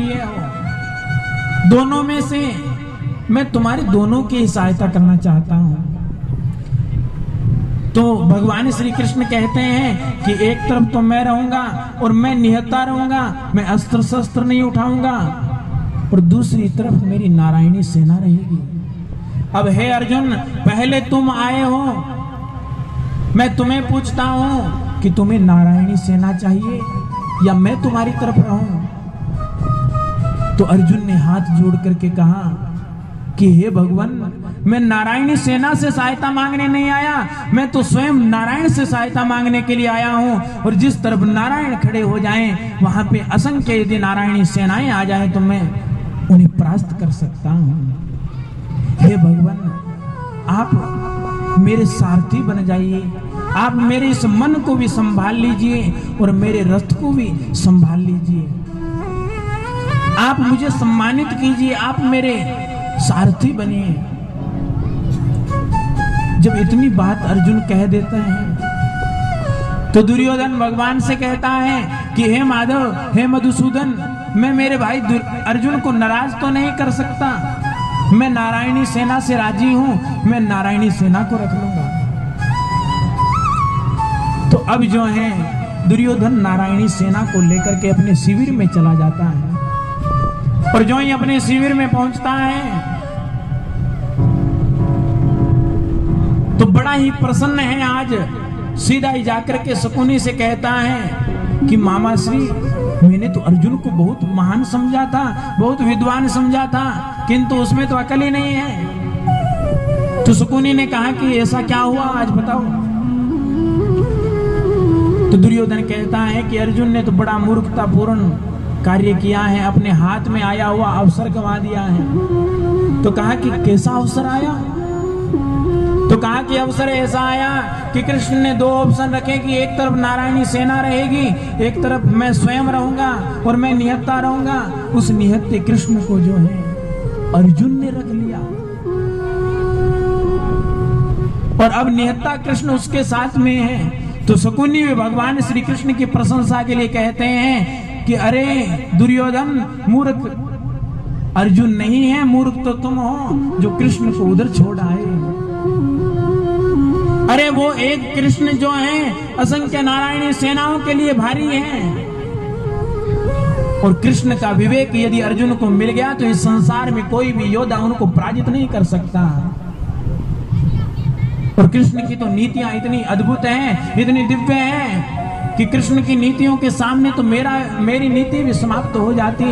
लिए हो, दोनों में से मैं तुम्हारी दोनों की सहायता करना चाहता हूं। तो भगवान श्री कृष्ण कहते हैं कि एक तरफ तो मैं रहूंगा और मैं निहत्था रहूंगा, मैं अस्त्र शस्त्र नहीं उठाऊंगा, और दूसरी तरफ मेरी नारायणी सेना रहेगी। अब हे अर्जुन, पहले तुम आए हो, मैं तुम्हें पूछता हूं कि तुम्हें नारायणी सेना चाहिए या मैं तुम्हारी तरफ रहूं? तो अर्जुन ने हाथ जोड़ करके कहा कि हे भगवान, मैं नारायणी सेना से सहायता मांगने नहीं आया, मैं तो स्वयं नारायण से सहायता मांगने के लिए आया हूं। और जिस तरफ नारायण खड़े हो जाएं वहां पे असंख्य यदि नारायणी सेनाएं आ जाएं तो मैं उन्हें परास्त कर सकता हूं। हे भगवान, आप मेरे सारथी बन जाइए, आप मेरे इस मन को भी संभाल लीजिए और मेरे रथ को भी संभाल लीजिए, आप मुझे सम्मानित कीजिए, आप मेरे सारथी बनिए। जब इतनी बात अर्जुन कह देता है तो दुर्योधन भगवान से कहता है कि हे माधव, हे मधुसूदन, मैं मेरे भाई अर्जुन को नाराज तो नहीं कर सकता, मैं नारायणी सेना से राजी हूं, मैं नारायणी सेना को रख लूंगा। तो अब जो है दुर्योधन नारायणी सेना को लेकर के अपने शिविर में चला जाता है, और जो ही अपने शिविर में पहुंचता है तो बड़ा ही प्रसन्न है। आज सीधा ही जाकर के शकुनी से कहता है कि मामा श्री, मैंने तो अर्जुन को बहुत महान समझा था, बहुत विद्वान समझा था, किंतु उसमें तो अकल ही नहीं है। तो शकुनी ने कहा कि ऐसा क्या हुआ, आज बताओ। तो दुर्योधन कहता है कि अर्जुन ने तो बड़ा मूर्खतापूर्ण कार्य किया है, अपने हाथ में आया हुआ अवसर गंवा दिया है। तो कहा कि कैसा अवसर आया? तो कहा कि अवसर ऐसा आया कि कृष्ण ने दो ऑप्शन रखे कि एक तरफ नारायणी सेना रहेगी, एक तरफ मैं स्वयं रहूंगा और मैं निहत्था रहूंगा। उस निहत्थे कृष्ण को जो है अर्जुन ने रख लिया, और अब निहत्था कृष्ण उसके साथ में है। तो शकुनी भी भगवान श्री कृष्ण की प्रशंसा के लिए कहते हैं कि अरे दुर्योधन, मूर्ख अर्जुन नहीं है, मूर्ख तो तुम हो जो कृष्ण को उधर छोड़ आए। अरे वो एक कृष्ण जो है असंख्य नारायणी सेनाओं के लिए भारी है, और कृष्ण का विवेक यदि अर्जुन को मिल गया तो इस संसार में कोई भी योद्धा उनको पराजित नहीं कर सकता। और कृष्ण की तो नीतियां इतनी अद्भुत हैं, इतनी दिव्य हैं कि कृष्ण की नीतियों के सामने तो मेरी नीति भी समाप्त हो जाती है।